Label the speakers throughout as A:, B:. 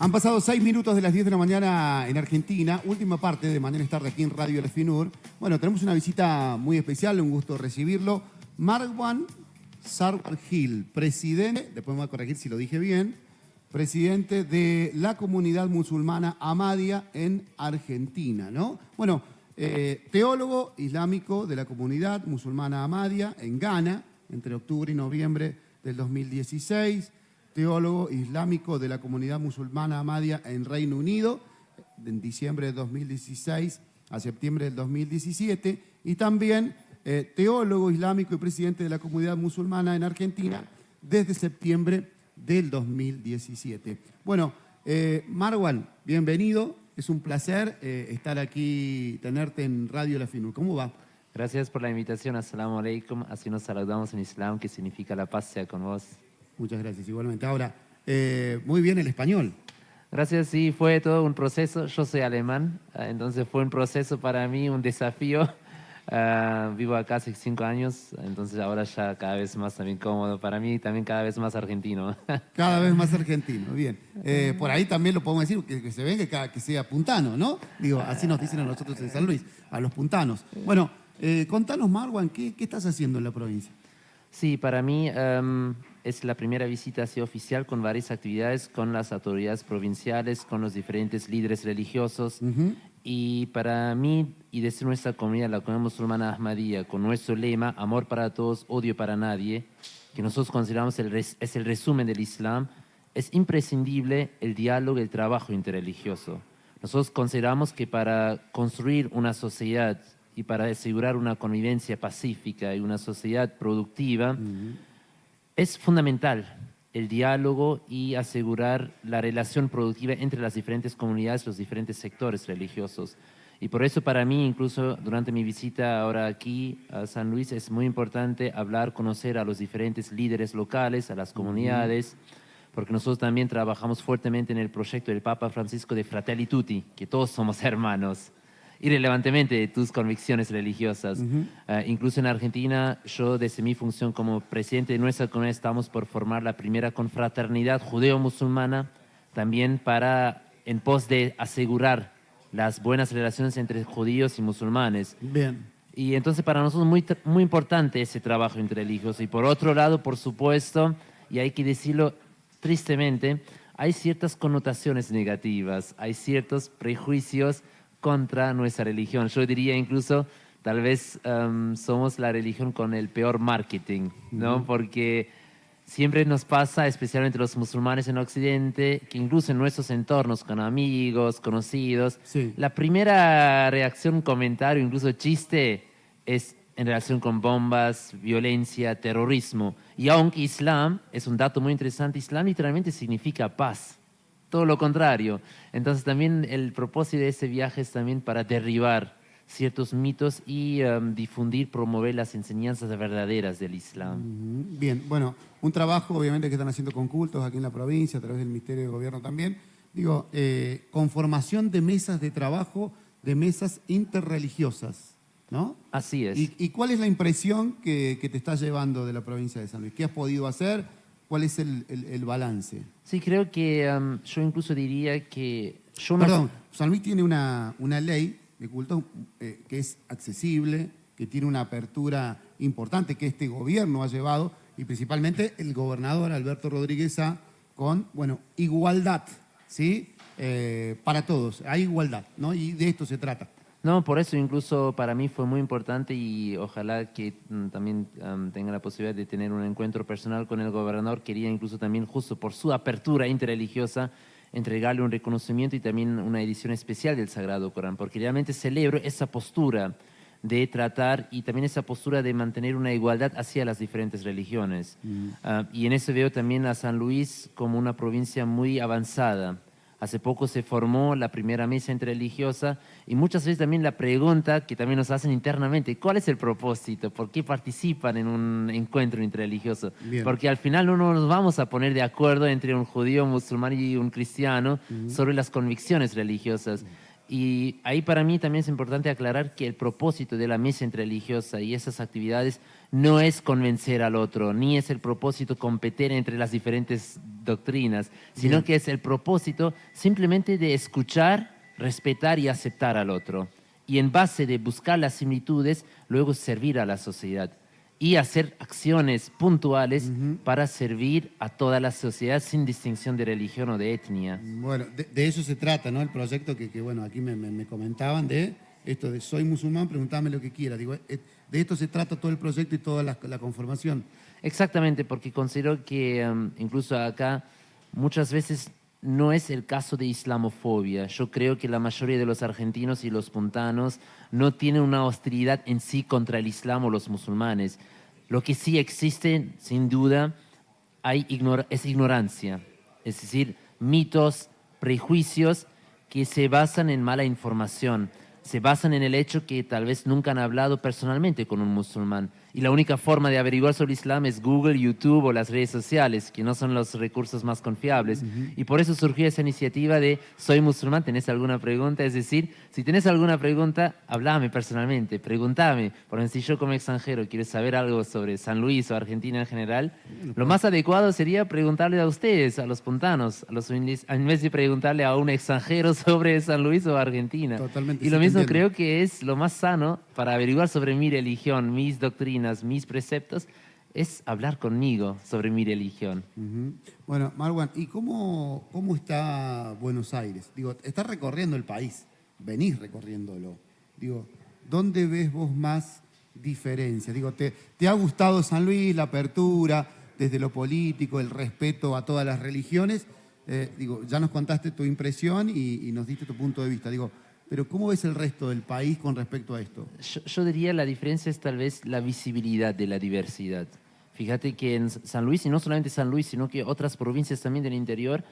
A: Han pasado 6 minutos de las 10 de la mañana en Argentina, última parte de Mañana es Tarde aquí en Radio El Finur. Bueno, tenemos una visita muy especial, un gusto recibirlo. Marwan Sarwar Gil, presidente, después me voy a corregir si lo dije bien, presidente de la comunidad musulmana Ahmadiyya en Argentina, ¿no? Bueno, teólogo islámico de la comunidad musulmana Ahmadiyya en Ghana, entre octubre y noviembre del 2016, teólogo islámico de la comunidad musulmana Ahmadiyya en Reino Unido, en diciembre de 2016 a septiembre del 2017, y también teólogo islámico y presidente de la comunidad musulmana en Argentina desde septiembre del 2017. Bueno, Marwan, bienvenido. Es un placer estar aquí, tenerte en Radio La Finur. ¿Cómo va?
B: Gracias por la invitación. Assalamu alaikum. Así nos saludamos en Islam, que significa la paz sea con vos.
A: Muchas gracias, igualmente. Ahora, muy bien el español.
B: Gracias, sí, fue todo un proceso. Yo soy alemán, entonces fue un proceso para mí, un desafío. Vivo acá hace 5 años, entonces ahora ya cada vez más también cómodo para mí y también cada vez más argentino.
A: Cada vez más argentino, bien. Por ahí también lo podemos decir, que se ve que sea puntano, ¿no? Digo, así nos dicen a nosotros en San Luis, a los puntanos. Bueno, contanos, Marwan, ¿qué estás haciendo en la provincia?
B: Sí, para mí es la primera visita así oficial con varias actividades con las autoridades provinciales, con los diferentes líderes religiosos. Y para mí y desde nuestra comunidad, la comunidad musulmana Ahmadiyya, con nuestro lema, amor para todos, odio para nadie, que nosotros consideramos es el resumen del Islam, es imprescindible el diálogo y el trabajo interreligioso. Nosotros consideramos que para construir una sociedad y para asegurar una convivencia pacífica y una sociedad productiva, es fundamental el diálogo y asegurar la relación productiva entre las diferentes comunidades, los diferentes sectores religiosos. Y por eso para mí, incluso durante mi visita ahora aquí a San Luis, es muy importante hablar, conocer a los diferentes líderes locales, a las comunidades, porque nosotros también trabajamos fuertemente en el proyecto del Papa Francisco de Fratelli Tutti, que todos somos hermanos, irrelevantemente de tus convicciones religiosas. Incluso en Argentina, yo desde mi función como presidente de nuestra comunidad estamos por formar la primera confraternidad judeo-musulmana, también en pos de asegurar las buenas relaciones entre judíos y musulmanes.
A: Bien.
B: Y entonces para nosotros es muy importante ese trabajo interreligioso. Y por otro lado, por supuesto, y hay que decirlo tristemente, hay ciertas connotaciones negativas, hay ciertos prejuicios contra nuestra religión. Yo diría incluso, tal vez somos la religión con el peor marketing, ¿no? Porque siempre nos pasa, especialmente los musulmanes en Occidente, que incluso en nuestros entornos, con amigos, conocidos, la primera reacción, comentario, incluso chiste, es en relación con bombas, violencia, terrorismo. Y aunque Islam, es un dato muy interesante, Islam literalmente significa paz. Todo lo contrario. Entonces también el propósito de ese viaje es también para derribar ciertos mitos y difundir, promover las enseñanzas verdaderas del Islam.
A: Bien, bueno, un trabajo obviamente que están haciendo con cultos aquí en la provincia, a través del Ministerio de Gobierno también. Digo, conformación de mesas de trabajo, de mesas interreligiosas, ¿no?
B: Así es.
A: ¿Y cuál es la impresión que te está llevando de la provincia de San Luis? ¿Qué has podido hacer? ¿Cuál es el balance?
B: Sí, creo que yo incluso diría que...
A: Perdón, San Luis tiene una ley de culto que es accesible, que tiene una apertura importante que este gobierno ha llevado, y principalmente el gobernador Alberto Rodríguez Sá, con, bueno, igualdad, ¿sí? Para todos, hay igualdad, ¿no? Y de esto se trata.
B: No, por eso incluso para mí fue muy importante y ojalá que también tenga la posibilidad de tener un encuentro personal con el gobernador. Quería incluso también, justo por su apertura interreligiosa, entregarle un reconocimiento y también una edición especial del Sagrado Corán, porque realmente celebro esa postura de tratar y también esa postura de mantener una igualdad hacia las diferentes religiones. Y en eso veo también a San Luis como una provincia muy avanzada. Hace poco se formó la primera mesa interreligiosa y muchas veces también la pregunta que también nos hacen internamente, ¿cuál es el propósito? ¿Por qué participan en un encuentro interreligioso?
A: Bien.
B: Porque al final no nos vamos a poner de acuerdo entre un judío, un musulmán y un cristiano sobre las convicciones religiosas. Y ahí para mí también es importante aclarar que el propósito de la mesa interreligiosa y esas actividades no es convencer al otro, ni es el propósito competir entre las diferentes doctrinas, sino
A: Bien.
B: que es el propósito simplemente de escuchar, respetar y aceptar al otro. Y en base de buscar las similitudes, luego servir a la sociedad y hacer acciones puntuales para servir a toda la sociedad sin distinción de religión o de etnia.
A: Bueno, de eso se trata, ¿no? El proyecto que bueno, aquí me comentaban de esto de soy musulmán, preguntame lo que quieras. Digo, de esto se trata todo el proyecto y toda la conformación.
B: Exactamente, porque considero que incluso acá muchas veces no es el caso de islamofobia. Yo creo que la mayoría de los argentinos y los puntanos no tienen una hostilidad en sí contra el Islam o los musulmanes. Lo que sí existe, sin duda, es ignorancia, es decir, mitos, prejuicios que se basan en mala información, se basan en el hecho que tal vez nunca han hablado personalmente con un musulmán. Y la única forma de averiguar sobre el Islam es Google, YouTube o las redes sociales, que no son los recursos más confiables. Y por eso surgió esa iniciativa de Soy musulmán, ¿tenés alguna pregunta? Es decir, si tenés alguna pregunta, hablame personalmente, pregúntame. Por ejemplo, si yo como extranjero quiero saber algo sobre San Luis o Argentina en general, lo más adecuado sería preguntarle a ustedes, a los puntanos, a los humildes, en vez de preguntarle a un extranjero sobre San Luis o Argentina.
A: Totalmente,
B: Y
A: sí,
B: lo
A: te
B: mismo
A: entiendo.
B: creo que es lo más sano para averiguar sobre mi religión, mis doctrinas, mis preceptos, es hablar conmigo sobre mi religión.
A: Ujú. Bueno, Marwan, ¿y cómo está Buenos Aires? Digo, estás recorriendo el país, venís recorriéndolo. Digo, ¿dónde ves vos más diferencia? Digo, ¿te ha gustado San Luis, la apertura, desde lo político, el respeto a todas las religiones? Digo, ya nos contaste tu impresión y nos diste tu punto de vista. Digo, pero ¿cómo ves el resto del país con respecto a esto?
B: Yo diría la diferencia es tal vez la visibilidad de la diversidad. Fíjate que en San Luis, y no solamente San Luis, sino que otras provincias también del interior,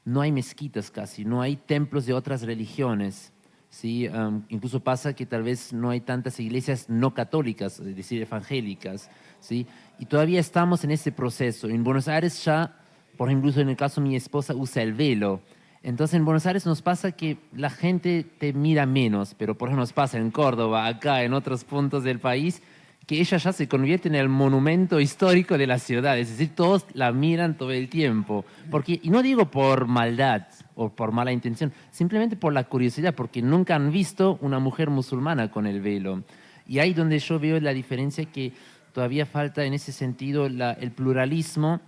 B: no hay mezquitas casi, no hay templos de otras religiones. ¿Sí? Incluso pasa que tal vez no hay tantas iglesias no católicas, es decir, evangélicas. ¿Sí? Y todavía estamos en ese proceso. En Buenos Aires ya, por ejemplo, en el caso de mi esposa, usa el velo. Entonces en Buenos Aires nos pasa que la gente te mira menos, pero por ejemplo nos pasa en Córdoba, acá, en otros puntos del país, que ella ya se convierte en el monumento histórico de la ciudad. Es decir, todos la miran todo el tiempo. Porque, y no digo por maldad o por mala intención, simplemente por la curiosidad, porque nunca han visto una mujer musulmana con el velo. Y ahí donde yo veo la diferencia que todavía falta en ese sentido el pluralismo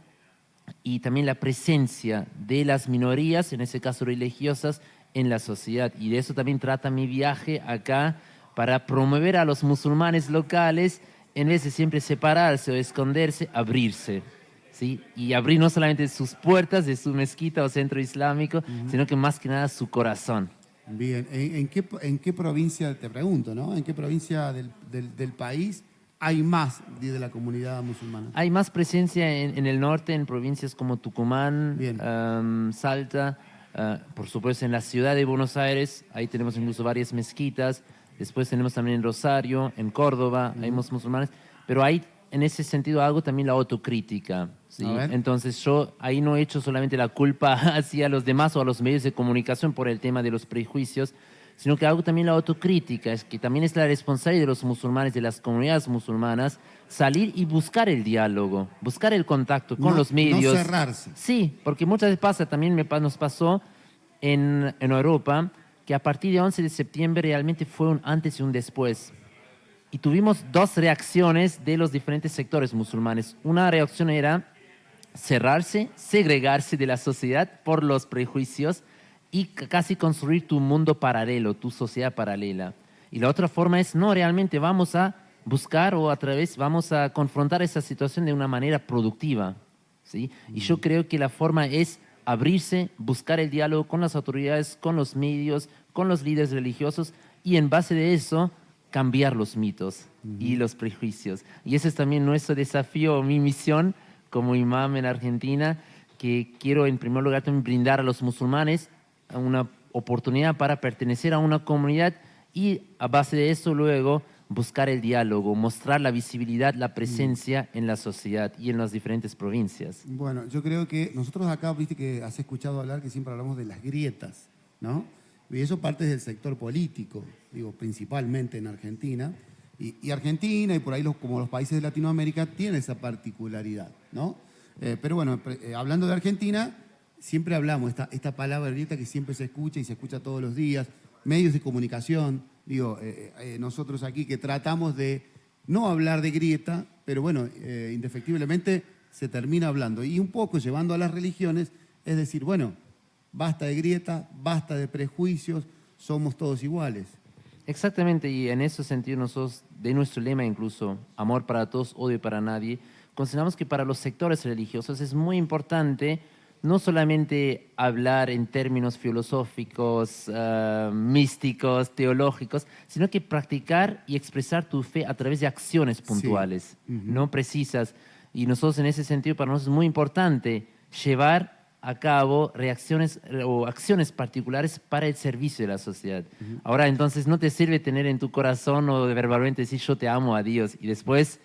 B: y también la presencia de las minorías, en ese caso religiosas, en la sociedad. Y de eso también trata mi viaje acá, para promover a los musulmanes locales, en vez de siempre separarse o esconderse, abrirse. ¿Sí? Y abrir no solamente sus puertas de su mezquita o centro islámico, sino que más que nada su corazón.
A: Bien, ¿en qué provincia, te pregunto, ¿no? ¿En qué provincia del país hay más de la comunidad musulmana?
B: Hay más presencia en el norte, en provincias como Tucumán,
A: Bien.
B: Salta, por supuesto en la ciudad de Buenos Aires, ahí tenemos incluso varias mezquitas, después tenemos también en Rosario, en Córdoba, hay más musulmanes, pero ahí en ese sentido hago también la autocrítica, ¿sí?
A: A ver.
B: Entonces yo ahí no he hecho solamente la culpa hacia los demás o a los medios de comunicación por el tema de los prejuicios, sino que hago también la autocrítica, es que también es la responsabilidad de los musulmanes, de las comunidades musulmanas, salir y buscar el diálogo, buscar el contacto con los medios.
A: No cerrarse.
B: Sí, porque muchas veces pasa, también nos pasó en Europa, que a partir de 11 de septiembre realmente fue un antes y un después. Y tuvimos dos reacciones de los diferentes sectores musulmanes. Una reacción era cerrarse, segregarse de la sociedad por los prejuicios y casi construir tu mundo paralelo, tu sociedad paralela. Y la otra forma es, no, realmente vamos a buscar o a través, vamos a confrontar esa situación de una manera productiva, ¿sí? Y yo creo que la forma es abrirse, buscar el diálogo con las autoridades, con los medios, con los líderes religiosos y en base de eso cambiar los mitos y los prejuicios. Y ese es también nuestro desafío, mi misión como imam en Argentina, que quiero en primer lugar también brindar a los musulmanes una oportunidad para pertenecer a una comunidad y a base de eso luego buscar el diálogo, mostrar la visibilidad, la presencia en la sociedad y en las diferentes provincias.
A: Bueno, yo creo que nosotros acá, viste que has escuchado hablar que siempre hablamos de las grietas, ¿no? Y eso parte del sector político, digo, principalmente en Argentina. Y Argentina y por ahí como los países de Latinoamérica tienen esa particularidad, ¿no? Pero bueno, hablando de Argentina, siempre hablamos, esta palabra grieta que siempre se escucha y se escucha todos los días, medios de comunicación, digo, nosotros aquí que tratamos de no hablar de grieta, pero bueno, indefectiblemente se termina hablando. Y un poco llevando a las religiones, es decir, bueno, basta de grieta, basta de prejuicios, somos todos iguales.
B: Exactamente, y en ese sentido nosotros, de nuestro lema incluso, amor para todos, odio para nadie, consideramos que para los sectores religiosos es muy importante no solamente hablar en términos filosóficos, místicos, teológicos, sino que practicar y expresar tu fe a través de acciones puntuales,
A: Sí.
B: no precisas. Y nosotros en ese sentido, para nosotros es muy importante llevar a cabo reacciones o acciones particulares para el servicio de la sociedad. Ahora, entonces, no te sirve tener en tu corazón o verbalmente decir yo te amo a Dios y después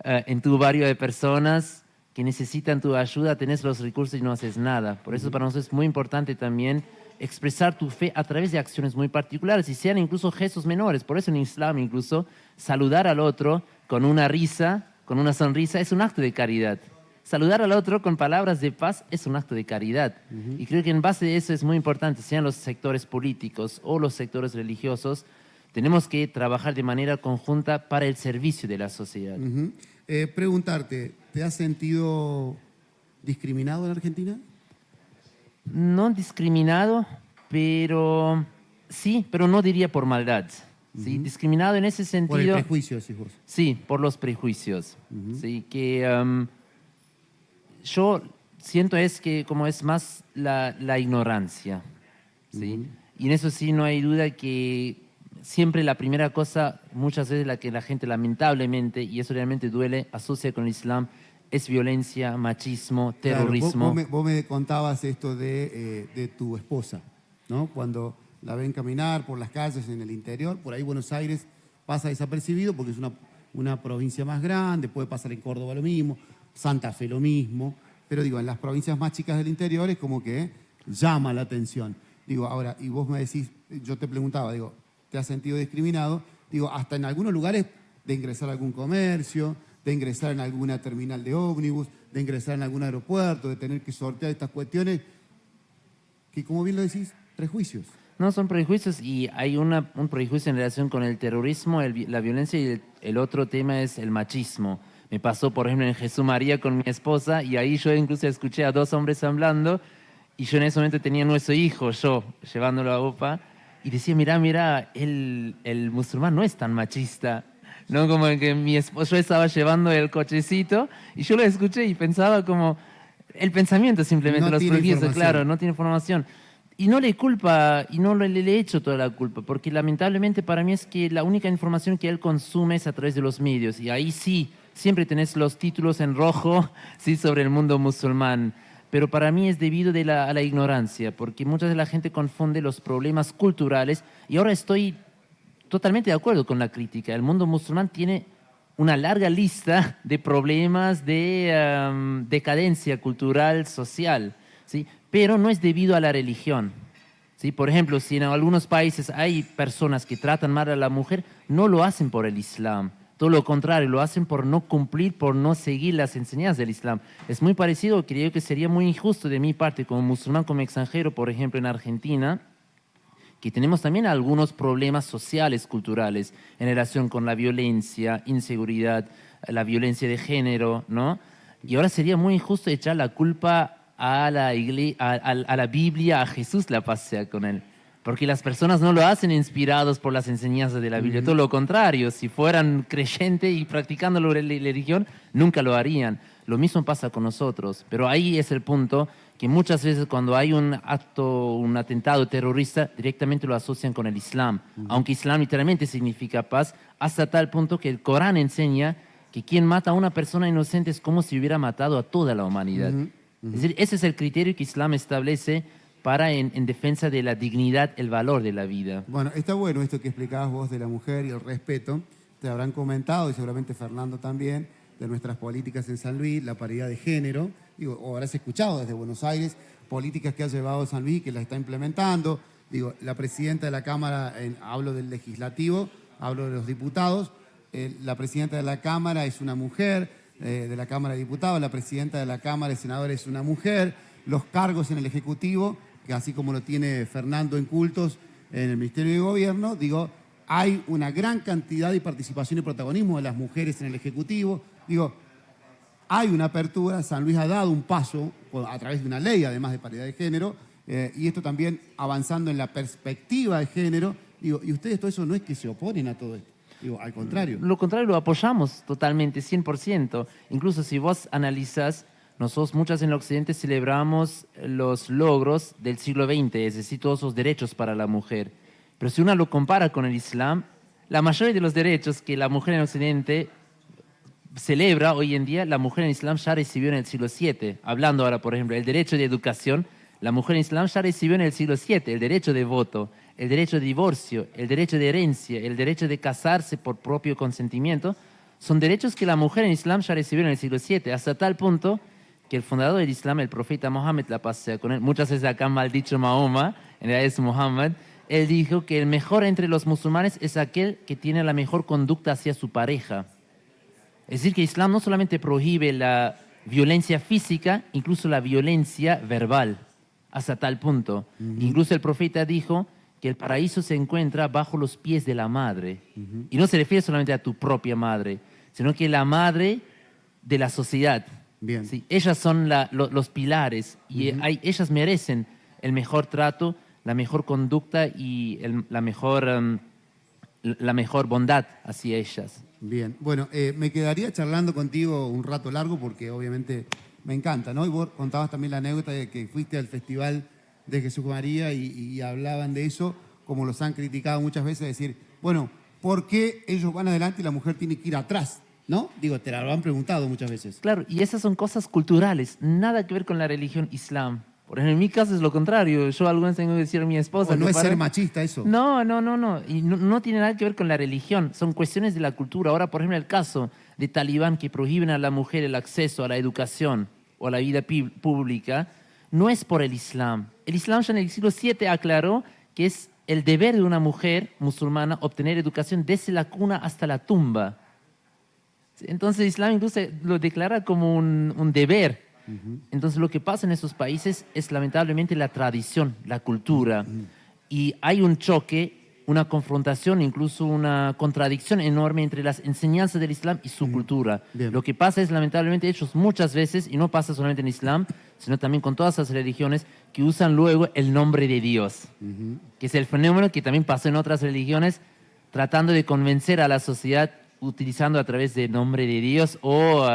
B: en tu barrio de personas que necesitan tu ayuda, tenés los recursos y no haces nada. Por eso para nosotros es muy importante también expresar tu fe a través de acciones muy particulares y sean incluso gestos menores. Por eso en Islam incluso saludar al otro con una risa, con una sonrisa, es un acto de caridad. Saludar al otro con palabras de paz es un acto de caridad. Y creo que en base a eso es muy importante, sean los sectores políticos o los sectores religiosos, tenemos que trabajar de manera conjunta para el servicio de la sociedad.
A: Preguntarte, ¿te has sentido discriminado en Argentina?
B: No discriminado, pero sí, pero no diría por maldad. ¿Sí? Discriminado en ese sentido.
A: Por el prejuicio, decís vos.
B: Sí, por los prejuicios. Sí, que yo siento es que como es más la ignorancia. ¿Sí? Y en eso sí no hay duda que siempre la primera cosa, muchas veces la que la gente lamentablemente, y eso realmente duele, asocia con el Islam, es violencia, machismo, terrorismo.
A: Claro, vos me contabas esto de tu esposa, ¿no? Cuando la ven caminar por las calles en el interior, por ahí Buenos Aires pasa desapercibido porque es una provincia más grande, puede pasar en Córdoba lo mismo, Santa Fe lo mismo, pero digo, en las provincias más chicas del interior es como que llama la atención. Digo, ahora, y vos me decís, yo te preguntaba, digo, ¿te has sentido discriminado? Digo, hasta en algunos lugares de ingresar a algún comercio, de ingresar en alguna terminal de ómnibus, de ingresar en algún aeropuerto, de tener que sortear estas cuestiones que, como bien lo decís, prejuicios.
B: No, son prejuicios y hay un prejuicio en relación con el terrorismo, la violencia y el otro tema es el machismo. Me pasó, por ejemplo, en Jesús María con mi esposa y ahí yo incluso escuché a dos hombres hablando y yo en ese momento tenía nuestro hijo, yo, llevándolo a OPA y decía, mira, el musulmán no es tan machista. No, como que mi esposo estaba llevando el cochecito y yo lo escuché y pensaba como el pensamiento simplemente,
A: No
B: los
A: tiene
B: prejuicios,
A: información.
B: claro, no tiene información. Y no le culpa, y no le echo toda la culpa, porque lamentablemente para mí es que la única información que él consume es a través de los medios. Y ahí sí, siempre tenés los títulos en rojo, sí, sobre el mundo musulmán. Pero para mí es debido a la ignorancia, porque mucha de la gente confunde los problemas culturales. Y ahora estoy totalmente de acuerdo con la crítica. El mundo musulmán tiene una larga lista de problemas de decadencia cultural, social, ¿sí? Pero no es debido a la religión. ¿Sí? Por ejemplo, si en algunos países hay personas que tratan mal a la mujer, no lo hacen por el Islam. Todo lo contrario, lo hacen por no cumplir, por no seguir las enseñanzas del Islam. Es muy parecido, creo que sería muy injusto de mi parte como musulmán, como extranjero, por ejemplo, en Argentina, que tenemos también algunos problemas sociales, culturales, en relación con la violencia, inseguridad, la violencia de género, ¿no? Y ahora sería muy injusto echar la culpa a la Biblia, a Jesús, la paz sea con él. Porque las personas no lo hacen inspirados por las enseñanzas de la Biblia, todo lo contrario, si fueran creyentes y practicando la religión, nunca lo harían. Lo mismo pasa con nosotros, pero ahí es el punto que muchas veces cuando hay un acto, un atentado terrorista, directamente lo asocian con el Islam, aunque Islam literalmente significa paz, hasta tal punto que el Corán enseña que quien mata a una persona inocente es como si hubiera matado a toda la humanidad. Es decir, ese es el criterio que Islam establece para en defensa de la dignidad, el valor de la vida.
A: Bueno, está bueno esto que explicabas vos de la mujer y el respeto. Te habrán comentado, y seguramente Fernando también, de nuestras políticas en San Luis, la paridad de género. Digo, o habrás escuchado desde Buenos Aires políticas que ha llevado San Luis y que las está implementando. Digo, la presidenta de la Cámara, hablo del legislativo, hablo de los diputados, la presidenta de la Cámara es una mujer, de la Cámara de Diputados, la presidenta de la Cámara de Senadores es una mujer, los cargos en el Ejecutivo, que así como lo tiene Fernando en Cultos en el Ministerio de Gobierno, digo, hay una gran cantidad de participación y protagonismo de las mujeres en el Ejecutivo. Digo, hay una apertura, San Luis ha dado un paso a través de una ley, además de paridad de género, y esto también avanzando en la perspectiva de género. Digo, y ustedes todo eso no es que se oponen a todo esto, digo, al contrario.
B: Lo contrario, lo apoyamos totalmente, 100%. Incluso si vos analizás, nosotros muchas en el Occidente celebramos los logros del siglo XX, es decir, todos los derechos para la mujer. Pero si uno lo compara con el Islam, la mayoría de los derechos que la mujer en Occidente celebra hoy en día, la mujer en Islam ya recibió en el siglo VII. Hablando ahora, por ejemplo, el derecho de educación, la mujer en Islam ya recibió en el siglo VII, el derecho de voto, el derecho de divorcio, el derecho de herencia, el derecho de casarse por propio consentimiento, son derechos que la mujer en Islam ya recibió en el siglo VII, hasta tal punto que el fundador del Islam, el profeta Mohammed, la pasea con él, muchas veces acá mal dicho Mahoma, en realidad es Muhammad, él dijo que el mejor entre los musulmanes es aquel que tiene la mejor conducta hacia su pareja. Es decir, que Islam no solamente prohíbe la violencia física, incluso la violencia verbal, hasta tal punto. Incluso el profeta dijo que el paraíso se encuentra bajo los pies de la madre. Y no se refiere solamente a tu propia madre, sino que la madre de la sociedad.
A: Bien.
B: ¿Sí? Ellas son los pilares y ellas merecen el mejor trato, la mejor conducta y la mejor bondad hacia ellas.
A: Bien, bueno, me quedaría charlando contigo un rato largo porque obviamente me encanta, ¿no? Y vos contabas también la anécdota de que fuiste al Festival de Jesús María y hablaban de eso, como los han criticado muchas veces, decir, bueno, ¿por qué ellos van adelante y la mujer tiene que ir atrás? ¿No? Digo, te lo han preguntado muchas veces.
B: Claro, y esas son cosas culturales, nada que ver con la religión islam. Por ejemplo, en mi caso es lo contrario. Yo algunas tengo que decir a mi esposa...
A: ¿O no es ser machista eso?
B: No. Y no tiene nada que ver con la religión. Son cuestiones de la cultura. Ahora, por ejemplo, el caso de Talibán que prohíben a la mujer el acceso a la educación o a la vida pública, no es por el Islam. El Islam ya en el siglo VII aclaró que es el deber de una mujer musulmana obtener educación desde la cuna hasta la tumba. Entonces el Islam incluso lo declara como un deber. Entonces lo que pasa en esos países es lamentablemente la tradición, la cultura. Y hay un choque, una confrontación, incluso una contradicción enorme entre las enseñanzas del Islam y su cultura.
A: Bien.
B: Lo que pasa es lamentablemente ellos muchas veces, y no pasa solamente en Islam, sino también con todas las religiones, que usan luego el nombre de Dios. Que es el fenómeno que también pasa en otras religiones, tratando de convencer a la sociedad utilizando a través del nombre de Dios o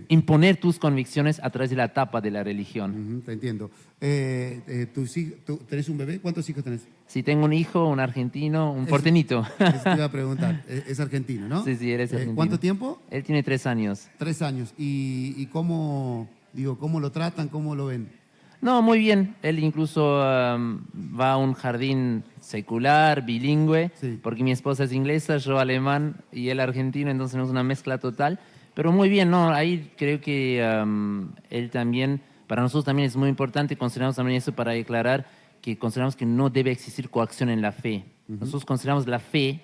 B: imponer tus convicciones a través de la tapa de la religión.
A: Te entiendo. ¿Tenés un bebé? ¿Cuántos hijos tenés?
B: Sí, tengo un hijo, un argentino, un porteñito.
A: Eso te iba a preguntar. Es argentino, ¿no?
B: Sí, él es argentino.
A: ¿Cuánto tiempo?
B: Él tiene 3 años.
A: 3 años. ¿Y cómo lo tratan? ¿Cómo lo ven?
B: No, muy bien. Él incluso va a un jardín secular, bilingüe, porque mi esposa es inglesa, yo alemán y él argentino, entonces es una mezcla total. Pero muy bien, ¿no? Ahí creo que él también, para nosotros también es muy importante, consideramos también eso para declarar que consideramos que no debe existir coacción en la fe. Nosotros consideramos la fe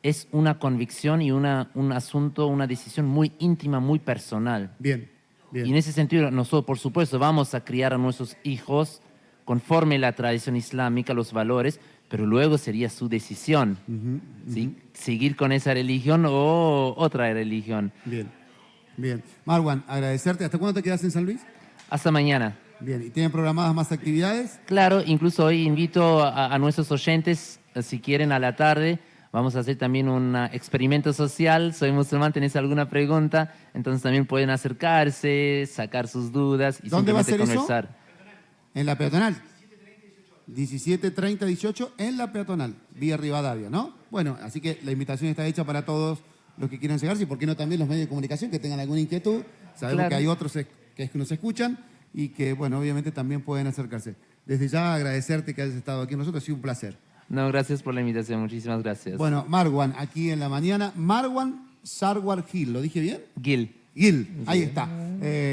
B: es una convicción y un asunto, una decisión muy íntima, muy personal.
A: Bien.
B: Y en ese sentido, nosotros, por supuesto, vamos a criar a nuestros hijos conforme la tradición islámica, los valores, pero luego sería su decisión, ¿sí? Seguir con esa religión o otra religión.
A: Bien. Marwan, agradecerte. ¿Hasta cuándo te quedas en San Luis?
B: Hasta mañana.
A: Bien. ¿Y tienen programadas más actividades?
B: Claro, incluso hoy invito a nuestros oyentes, si quieren, a la tarde. Vamos a hacer también un experimento social. Soy musulmán, ¿tenés alguna pregunta? Entonces también pueden acercarse, sacar sus dudas y
A: ¿Dónde va a ser
B: conversar.
A: eso? En la peatonal. 17:30, 18 en la peatonal, vía Rivadavia, ¿no? Bueno, así que la invitación está hecha para todos los que quieran llegarse y por qué no también los medios de comunicación que tengan alguna inquietud. Sabemos que hay otros que nos escuchan y que, bueno, obviamente también pueden acercarse. Desde ya agradecerte que hayas estado aquí con nosotros, ha sido un placer.
B: No, gracias por la invitación, muchísimas gracias.
A: Bueno, Marwan, aquí en la mañana. Marwan Sarwar Gil, ¿lo dije bien? Gil, ahí está.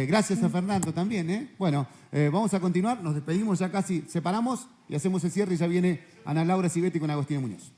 A: Gracias a Fernando también, ¿eh? Bueno, vamos a continuar, nos despedimos, ya casi separamos y hacemos el cierre y ya viene Ana Laura Civetti con Agostina Muñoz.